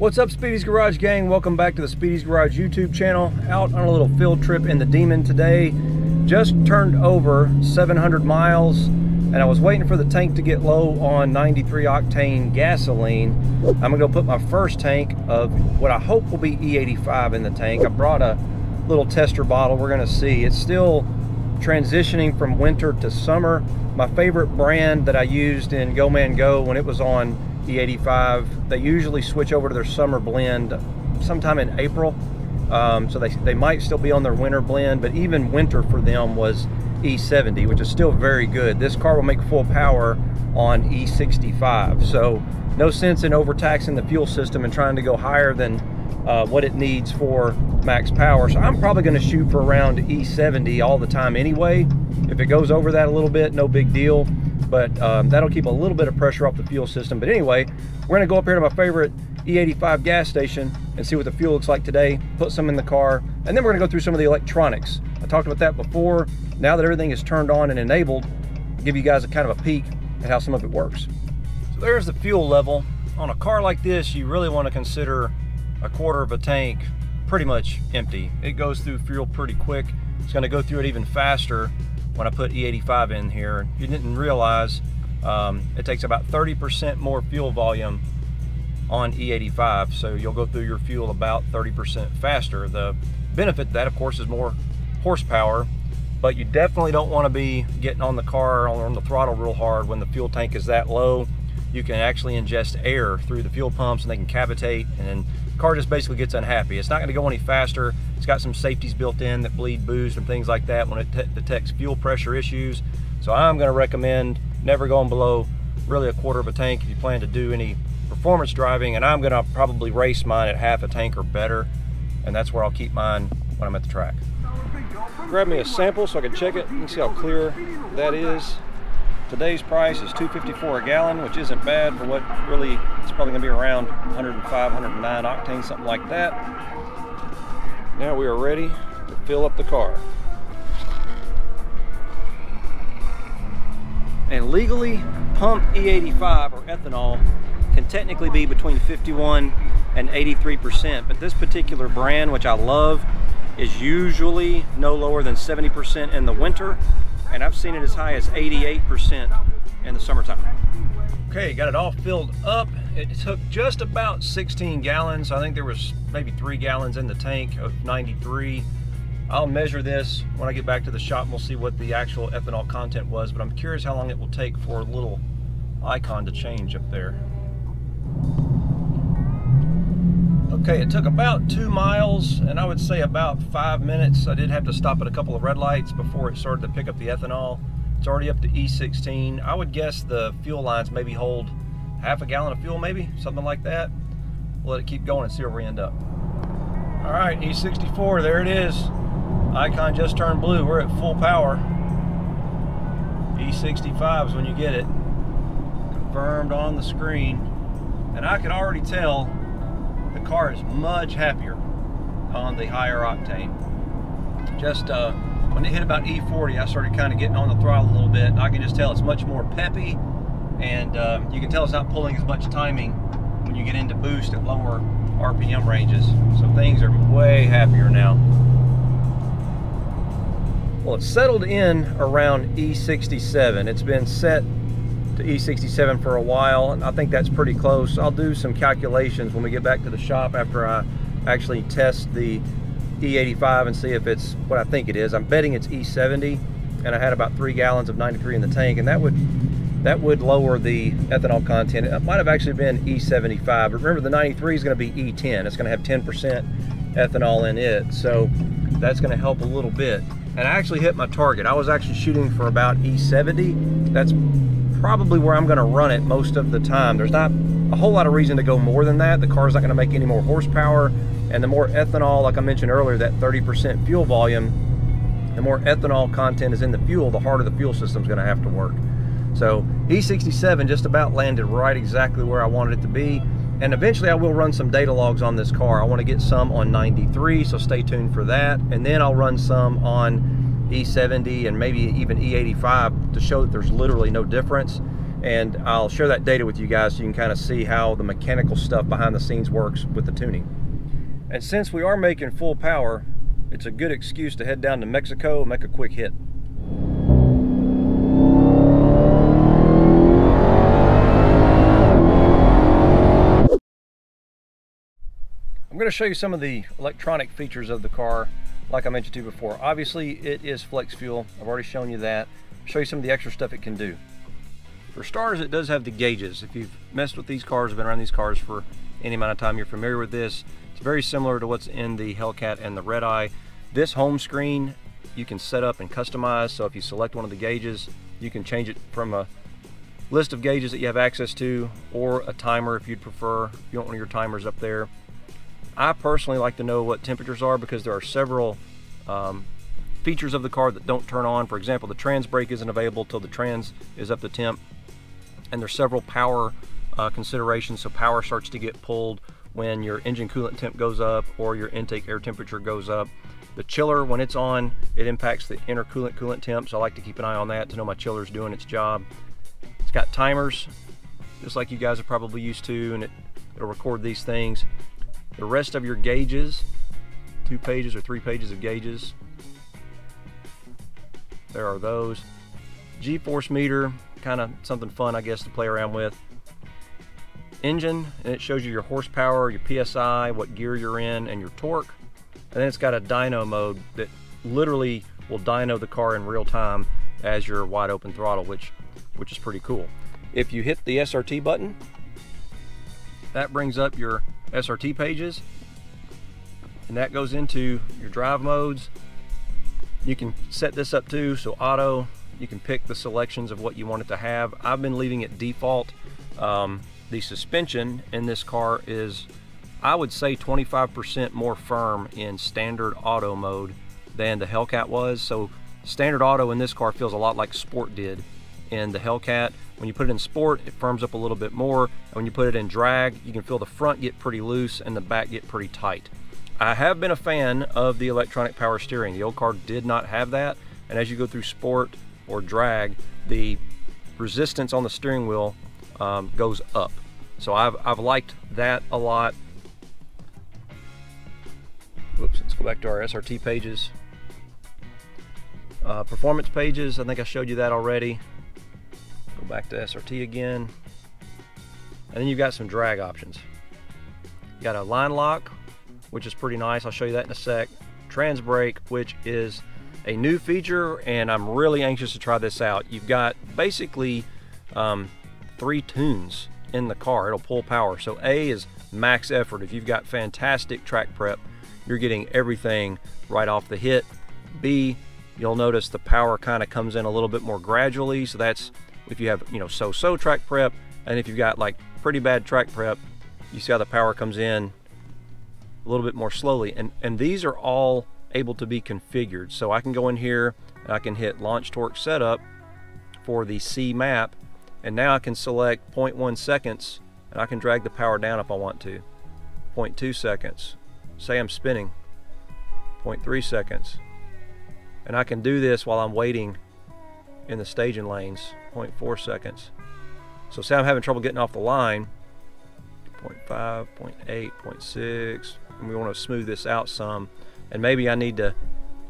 What's up, Speedy's Garage gang? Welcome back to the Speedy's Garage YouTube channel. Out on a little field trip in the Demion today. Just turned over 700 miles and I was waiting for the tank to get low on 93 octane gasoline. I'm gonna go put my first tank of what I hope will be E85 in the tank. I brought a little tester bottle. We're gonna see. It's still transitioning from winter to summer. My favorite brand that I used in Go Man Go when it was on E85, they usually switch over to their summer blend sometime in April. So they might still be on their winter blend, but even winter for them was E70, which is still very good. This car will make full power on E65, so no sense in overtaxing the fuel system and trying to go higher than what it needs for max power. So I'm probably going to shoot for around E70 all the time anyway. If it goes over that a little bit, no big deal, but that'll keep a little bit of pressure off the fuel system. But anyway, we're going to go up here to my favorite E85 gas station and see what the fuel looks like today, put some in the car, and then we're going to go through some of the electronics. I talked about that before. Now that everything is turned on and enabled, I'll give you guys a kind of a peek at how some of it works. So there's the fuel level. On a car like this, you really want to consider a quarter of a tank pretty much empty. It goes through fuel pretty quick. It's going to go through it even faster when I put E85 in here. You didn't realize it takes about 30% more fuel volume on E85, so you'll go through your fuel about 30% faster. The benefit to that, of course, is more horsepower, but you definitely don't want to be getting on the car or on the throttle real hard when the fuel tank is that low. You can actually ingest air through the fuel pumps and they can cavitate, and then the car just basically gets unhappy. It's not going to go any faster. It's got some safeties built in that bleed boost and things like that when it detects fuel pressure issues. So I'm going to recommend never going below really a quarter of a tank if you plan to do any performance driving, and I'm going to probably race mine at half a tank or better, and that's where I'll keep mine when I'm at the track. Grab me a sample so I can check it. You can see how clear that is. Today's price is $2.54 a gallon, which isn't bad for what really, it's probably going to be around 105, 109 octane, something like that. Now we are ready to fill up the car. And legally, pump E85 or ethanol can technically be between 51 and 83%, but this particular brand, which I love, is usually no lower than 70% in the winter, and I've seen it as high as 88% in the summertime. Okay, got it all filled up. It took just about 16 gallons. I think there was maybe 3 gallons in the tank of 93. I'll measure this when I get back to the shop and we'll see what the actual ethanol content was, but I'm curious how long it will take for a little icon to change up there. Okay, it took about 2 miles and I would say about 5 minutes. I did have to stop at a couple of red lights before it started to pick up the ethanol. It's already up to E16. I would guess the fuel lines maybe hold half a gallon of fuel, maybe, something like that. We'll let it keep going and see where we end up. All right, E64, there it is. Icon just turned blue. We're at full power. E65 is when you get it. Confirmed on the screen. And I can already tell the car is much happier on the higher octane. Just when it hit about E40, I started kind of getting on the throttle a little bit. I can just tell it's much more peppy, and you can tell it's not pulling as much timing when you get into boost at lower RPM ranges. So things are way happier now. Well, it's settled in around E67. It's been set to E67 for a while, and I think that's pretty close. I'll do some calculations when we get back to the shop after I actually test the E85 and see if it's what I think it is. I'm betting it's E70, and I had about 3 gallons of 93 in the tank, and that would lower the ethanol content. It might have actually been E75, but remember the 93 is going to be E10. It's going to have 10% ethanol in it, so that's going to help a little bit. And I actually hit my target. I was actually shooting for about E70. That's probably where I'm going to run it most of the time. There's not a whole lot of reason to go more than that. The car's not going to make any more horsepower, and the more ethanol, like I mentioned earlier, that 30% fuel volume, the more ethanol content is in the fuel, the harder the fuel system's going to have to work. So E67 just about landed right exactly where I wanted it to be, and eventually I will run some data logs on this car. I want to get some on 93, so stay tuned for that, and then I'll run some on E70 and maybe even E85 to show that there's literally no difference. and I'll share that data with you guys so you can kind of see how the mechanical stuff behind the scenes works with the tuning. And since we are making full power, it's a good excuse to head down to Mexico and make a quick hit. I'm going to show you some of the electronic features of the car, like I mentioned to you before. Obviously, it is flex fuel. I've already shown you that. I'll show you some of the extra stuff it can do. For starters, it does have the gauges. If you've messed with these cars, been around these cars for any amount of time, you're familiar with this. It's very similar to what's in the Hellcat and the Red Eye. This home screen you can set up and customize, so if you select one of the gauges, you can change it from a list of gauges that you have access to, or a timer if you'd prefer, if you want one of your timers up there. I personally like to know what temperatures are because there are several features of the car that don't turn on. For example, the trans brake isn't available till the trans is up to temp, and there's several power considerations, so power starts to get pulled when your engine coolant temp goes up or your intake air temperature goes up. The chiller, when it's on, it impacts the coolant temp, so I like to keep an eye on that to know my chiller's doing its job. It's got timers, just like you guys are probably used to, and it'll record these things. The rest of your gauges, 2 pages or 3 pages of gauges, there are those. G-force meter, kind of something fun, I guess, to play around with. Engine, and it shows you your horsepower, your PSI, what gear you're in, and your torque. And then it's got a dyno mode that literally will dyno the car in real time as you're wide open throttle, which is pretty cool. If you hit the SRT button, that brings up your SRT pages, and that goes into your drive modes. You can set this up too, so auto, you can pick the selections of what you want it to have. I've been leaving it default. The suspension in this car is, I would say, 25% more firm in standard auto mode than the Hellcat was. So standard auto in this car feels a lot like sport did in the Hellcat. When you put it in sport, it firms up a little bit more, and when you put it in drag, you can feel the front get pretty loose and the back get pretty tight. I have been a fan of the electronic power steering. The old car did not have that, and as you go through sport or drag, the resistance on the steering wheel goes up. So I've liked that a lot. Whoops, let's go back to our SRT pages. Performance pages, I think I showed you that already. Go back to SRT again. And then you've got some drag options. You got a line lock, which is pretty nice. I'll show you that in a sec. Trans brake, which is a new feature, and I'm really anxious to try this out. You've got basically 3 tunes in the car. It'll pull power. So A is max effort. If you've got fantastic track prep, you're getting everything right off the hit. B, you'll notice the power kind of comes in a little bit more gradually. So that's if you have, so-so track prep, and if you've got like pretty bad track prep, you see how the power comes in a little bit more slowly. And these are all able to be configured. So I can go in here and I can hit launch torque setup for the C map, and now I can select 0.1 seconds, and I can drag the power down if I want to. 0.2 seconds. Say I'm spinning. 0.3 seconds. And I can do this while I'm waiting in the staging lanes. 0.4 seconds. So say I'm having trouble getting off the line. 0.5, 0.8, 0.6, and we want to smooth this out some. And maybe I need to,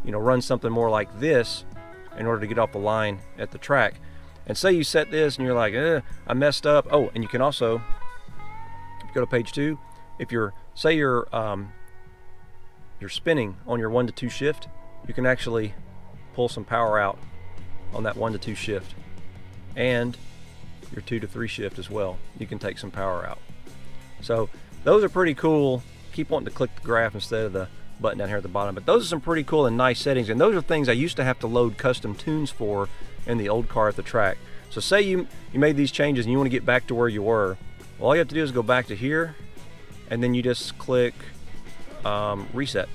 run something more like this in order to get off the line at the track. And say you set this and you're like, I messed up. Oh, and you can also, if you go to page 2, if you're, say you're spinning on your 1 to 2 shift, you can actually pull some power out on that 1 to 2 shift, and your 2 to 3 shift as well. You can take some power out. So those are pretty cool. Keep wanting to click the graph instead of the button down here at the bottom, but those are some pretty cool and nice settings, and those are things I used to have to load custom tunes for in the old car at the track. So say you made these changes and you want to get back to where you were. Well, all you have to do is go back to here, and then you just click reset,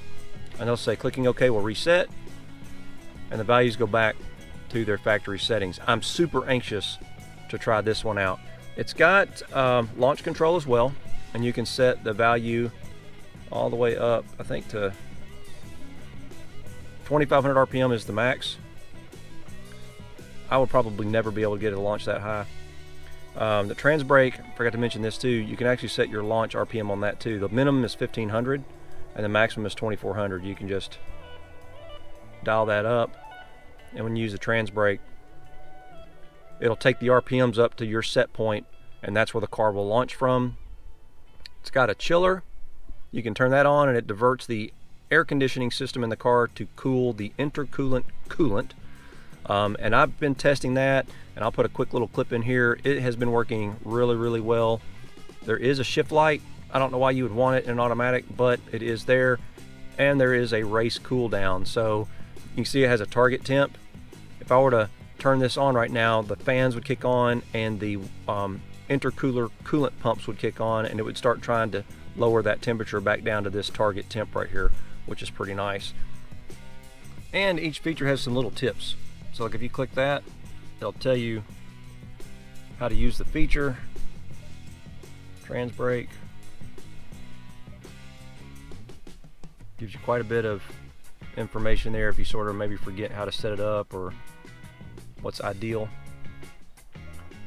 and they'll say clicking OK will reset, and the values go back to their factory settings. I'm super anxious to try this one out. It's got launch control as well, and you can set the value all the way up, I think, to 2,500 RPM is the max. I would probably never be able to get it to launch that high. The trans brake, forgot to mention this too, you can actually set your launch RPM on that too. The minimum is 1500 and the maximum is 2400. You can just dial that up, and when you use the trans brake, it'll take the RPMs up to your set point, and that's where the car will launch from. It's got a chiller. You can turn that on and it diverts the air conditioning system in the car to cool the intercoolant coolant. And I've been testing that, and I'll put a quick little clip in here. It has been working really, really well. There is a shift light. I don't know why you would want it in automatic, but it is there. And there is a race cool down. So you can see it has a target temp. If I were to turn this on right now, the fans would kick on and the intercooler coolant pumps would kick on, and it would start trying to lower that temperature back down to this target temp right here, which is pretty nice. And each feature has some little tips. So like if you click that, it'll tell you how to use the feature. Trans brake. Gives you quite a bit of information there if you sort of maybe forget how to set it up or what's ideal.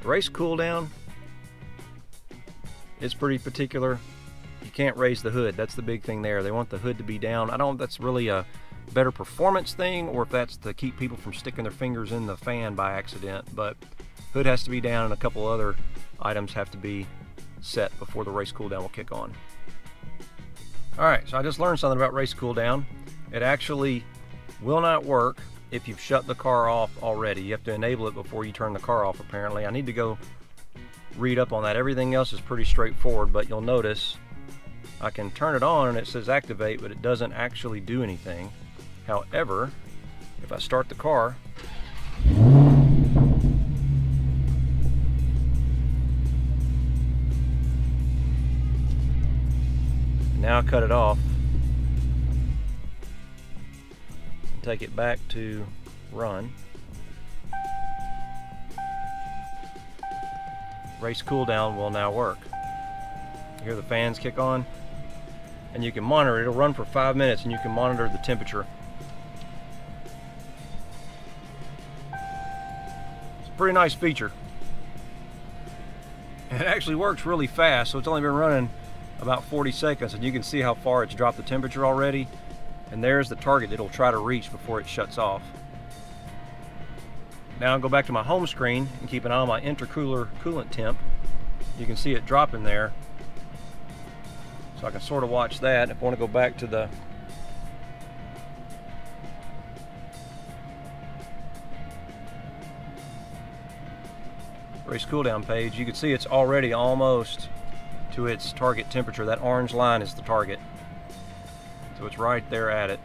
The race cool down, it's pretty particular. You can't raise the hood. That's the big thing there. They want the hood to be down. I don't know if that's really a better performance thing or if that's to keep people from sticking their fingers in the fan by accident, but hood has to be down and a couple other items have to be set before the race cool down will kick on. Alright, so I just learned something about race cool down. It actually will not work if you've shut the car off already. You have to enable it before you turn the car off, apparently. I need to go read up on that. Everything else is pretty straightforward, but you'll notice I can turn it on and it says activate, but it doesn't actually do anything. However, if I start the car, now I cut it off, take it back to run, race cool down will now work. You hear the fans kick on, and you can monitor it. It'll run for 5 minutes and you can monitor the temperature. It's a pretty nice feature. And it actually works really fast, so it's only been running about 40 seconds, and you can see how far it's dropped the temperature already. And there's the target it'll try to reach before it shuts off. Now I'll go back to my home screen and keep an eye on my intercooler coolant temp. You can see it dropping there. So I can sort of watch that. If I want to go back to the race cool down page, you can see it's already almost to its target temperature. That orange line is the target. So it's right there at it.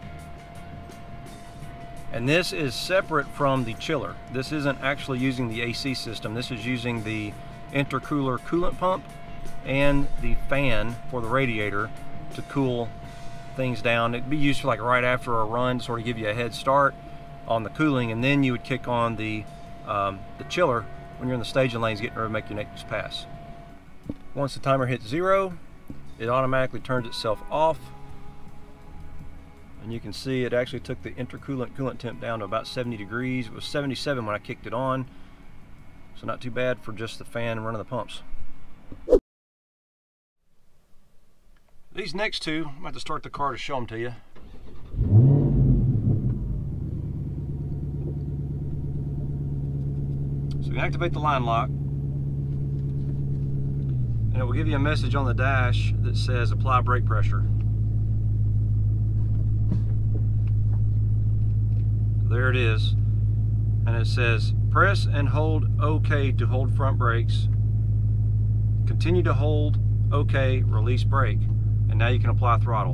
And this is separate from the chiller. This isn't actually using the AC system. This is using the intercooler coolant pump and the fan for the radiator to cool things down. It'd be used for like right after a run to sort of give you a head start on the cooling, and then you would kick on the chiller when you're in the staging lanes getting ready to make your next pass. Once the timer hits 0, it automatically turns itself off. And you can see it actually took the intercoolant coolant temp down to about 70 degrees. It was 77 when I kicked it on. So not too bad for just the fan and running the pumps. These next two, I'm going to start the car to show them to you. So you can activate the line lock. And it will give you a message on the dash that says apply brake pressure. There it is, and it says press and hold OK to hold front brakes, continue to hold OK, release brake, and now you can apply throttle.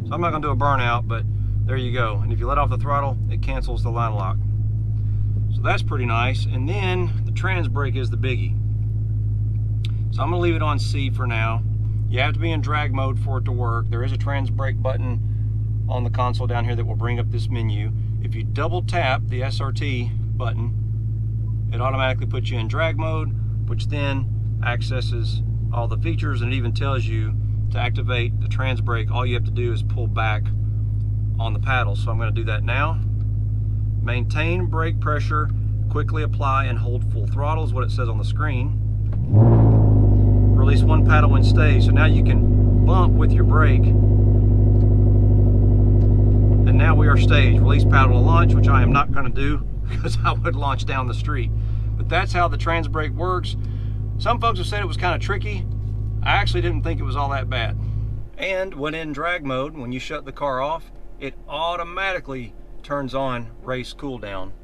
So I'm not going to do a burnout, but there you go. And if you let off the throttle, it cancels the line lock. So that's pretty nice. And then the trans brake is the biggie. So I'm going to leave it on C for now. You have to be in drag mode for it to work. There is a trans brake button on the console down here that will bring up this menu. If you double tap the SRT button, it automatically puts you in drag mode, which then accesses all the features, and it even tells you to activate the trans brake. All you have to do is pull back on the paddle. So I'm going to do that now. Maintain brake pressure quickly apply and hold full throttle is what it says on the screen. Release one paddle when stay. So now you can bump with your brake. And now we are staged. Release paddle to launch, which I am not going to do because I would launch down the street. But that's how the trans brake works. Some folks have said it was kind of tricky. I actually didn't think it was all that bad. And when in drag mode, when you shut the car off, it automatically turns on race cool down.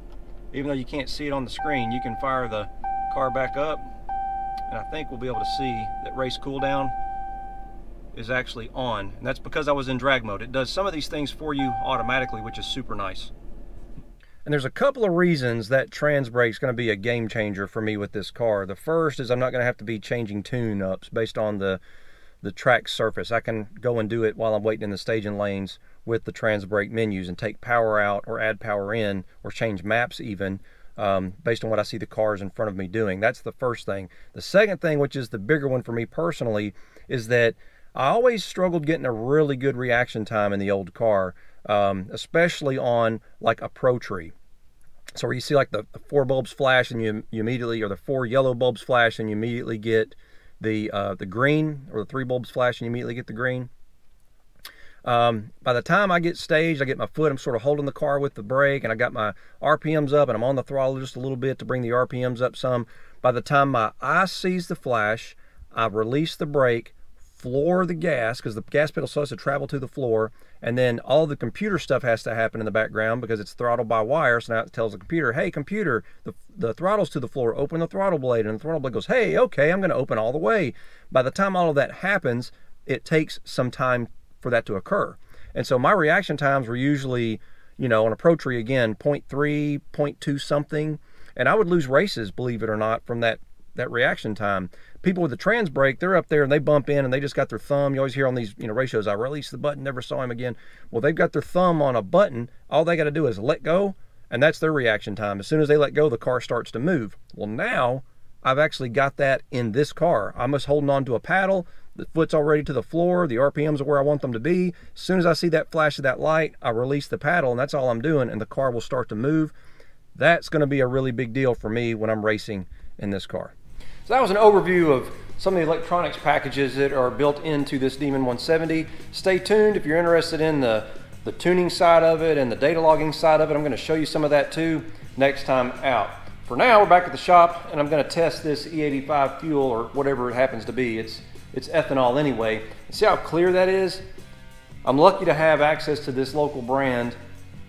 Even though you can't see it on the screen, you can fire the car back up, and I think we'll be able to see that race cool down is actually on. And that's because I was in drag mode. It does some of these things for you automatically, which is super nice. And there's a couple of reasons that trans brake is going to be a game changer for me with this car. The first is I'm not going to have to be changing tune-ups based on the track surface. I can go and do it while I'm waiting in the staging lanes with the trans brake menus and take power out or add power in or change maps even based on what I see the cars in front of me doing. That's the first thing. The second thing, which is the bigger one for me personally, is that I always struggled getting a really good reaction time in the old car, especially on like a Pro Tree. So where you see like the 4 bulbs flash and you immediately, or the 4 yellow bulbs flash and you immediately get the green, or the 3 bulbs flash and you immediately get the green. By the time I get staged, I get my foot, I'm sort of holding the car with the brake, and I got my RPMs up and I'm on the throttle just a little bit to bring the RPMs up some. By the time my eye sees the flash, I release the brake, floor the gas, because the gas pedal still has to travel to the floor, and then all the computer stuff has to happen in the background because it's throttled by wire. So now it tells the computer, hey computer, the throttle's to the floor, open the throttle blade, and the throttle blade goes, hey, okay, I'm going to open all the way. By the time all of that happens, it takes some time for that to occur. And so my reaction times were usually, you know, on a Pro Tree again, 0.3, 0.2 something, and I would lose races, believe it or not, from that reaction time. People with the trans brake, they're up there and they bump in and they just got their thumb. You always hear on these, you know, ratios, I released the button, never saw him again. Well, they've got their thumb on a button. All they got to do is let go, and that's their reaction time. As soon as they let go, the car starts to move. Well, now I've actually got that in this car. I'm just holding on to a paddle. The foot's already to the floor. The RPMs are where I want them to be. As soon as I see that flash of that light, I release the paddle, and that's all I'm doing, and the car will start to move. That's going to be a really big deal for me when I'm racing in this car. So that was an overview of some of the electronics packages that are built into this Demion 170. Stay tuned if you're interested in the tuning side of it and the data logging side of it. I'm going to show you some of that too next time out. For now, we're back at the shop and I'm going to test this E85 fuel, or whatever it happens to be. It's ethanol anyway. See how clear that is? I'm lucky to have access to this local brand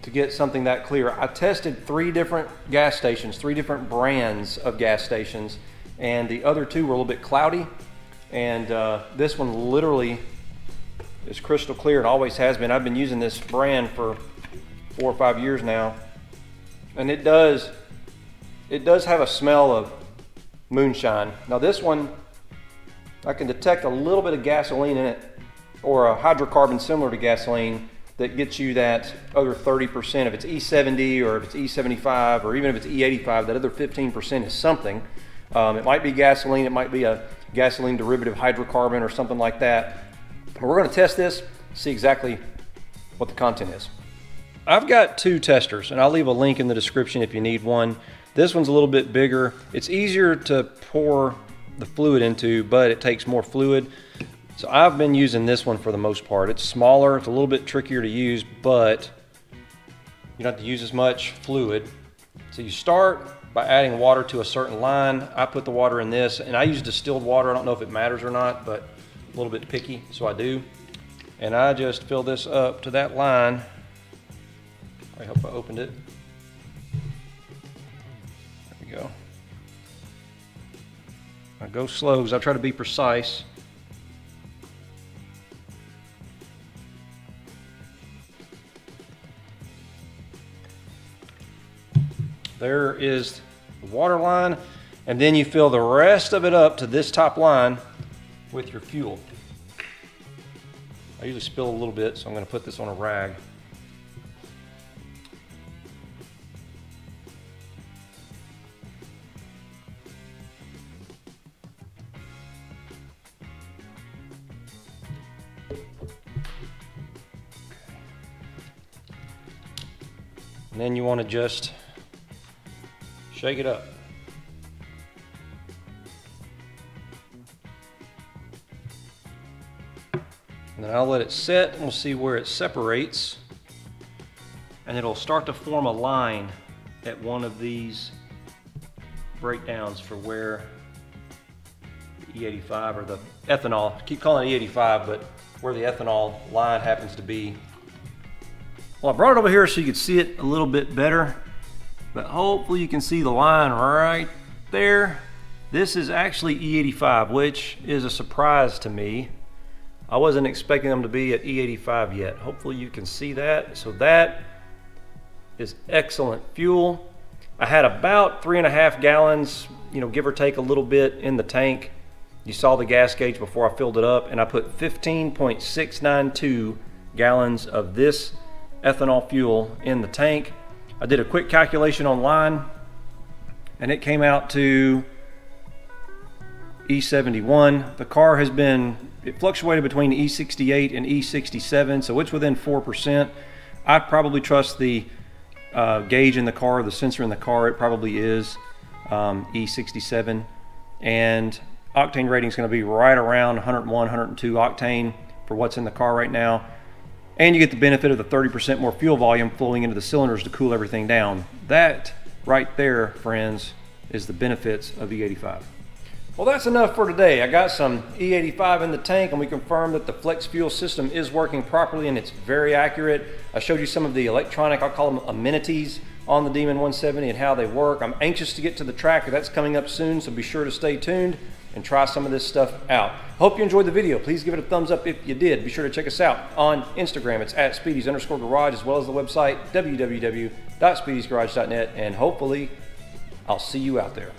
to get something that clear. I tested 3 different gas stations, 3 different brands of gas stations, and the other 2 were a little bit cloudy, and this one literally is crystal clear and always has been. I've been using this brand for 4 or 5 years now, and it does have a smell of moonshine. Now this one, I can detect a little bit of gasoline in it, or a hydrocarbon similar to gasoline, that gets you that other 30%. If it's E70 or if it's E75 or even if it's E85, that other 15% is something. It might be gasoline, it might be a gasoline derivative hydrocarbon or something like that. But we're going to test this, see exactly what the content is. I've got 2 testers, and I'll leave a link in the description if you need one. This one's a little bit bigger. It's easier to pour the fluid into, but it takes more fluid. So I've been using this one for the most part. It's smaller, it's a little bit trickier to use, but you don't have to use as much fluid. So you start by adding water to a certain line. I put the water in this, and I use distilled water. I don't know if it matters or not, but a little bit picky, so I do. And I just fill this up to that line. I hope I opened it. There we go. I go slow because I try to be precise. There is the water line, and then you fill the rest of it up to this top line with your fuel. I usually spill a little bit, so I'm going to put this on a rag. And then you want to just Shake it up. And then I'll let it set and we'll see where it separates. And it'll start to form a line at one of these breakdowns for where the E85 or the ethanol, I keep calling it E85, but where the ethanol line happens to be. Well, I brought it over here so you could see it a little bit better, but hopefully you can see the line right there. This is actually E85, which is a surprise to me. I wasn't expecting them to be at E85 yet. Hopefully you can see that. So that is excellent fuel. I had about 3.5 gallons, give or take a little bit in the tank. You saw the gas gauge before I filled it up, and I put 15.692 gallons of this ethanol fuel in the tank. I did a quick calculation online, and it came out to E71. The car has been, it fluctuated between E68 and E67, so it's within 4%. I'd probably trust the gauge in the car, the sensor in the car. It probably is E67, and octane rating is going to be right around 101, 102 octane for what's in the car right now. And you get the benefit of the 30% more fuel volume flowing into the cylinders to cool everything down. That right there, friends, is the benefits of E85. Well, that's enough for today. I got some E85 in the tank, and we confirmed that the flex fuel system is working properly and it's very accurate. I showed you some of the electronic, I'll call them amenities, on the Demion 170 and how they work. I'm anxious to get to the track. That's coming up soon, so be sure to stay tuned and try some of this stuff out. Hope you enjoyed the video. Please give it a thumbs up if you did. Be sure to check us out on Instagram. It's at Speedies_garage, as well as the website www.speediesgarage.net, and hopefully I'll see you out there.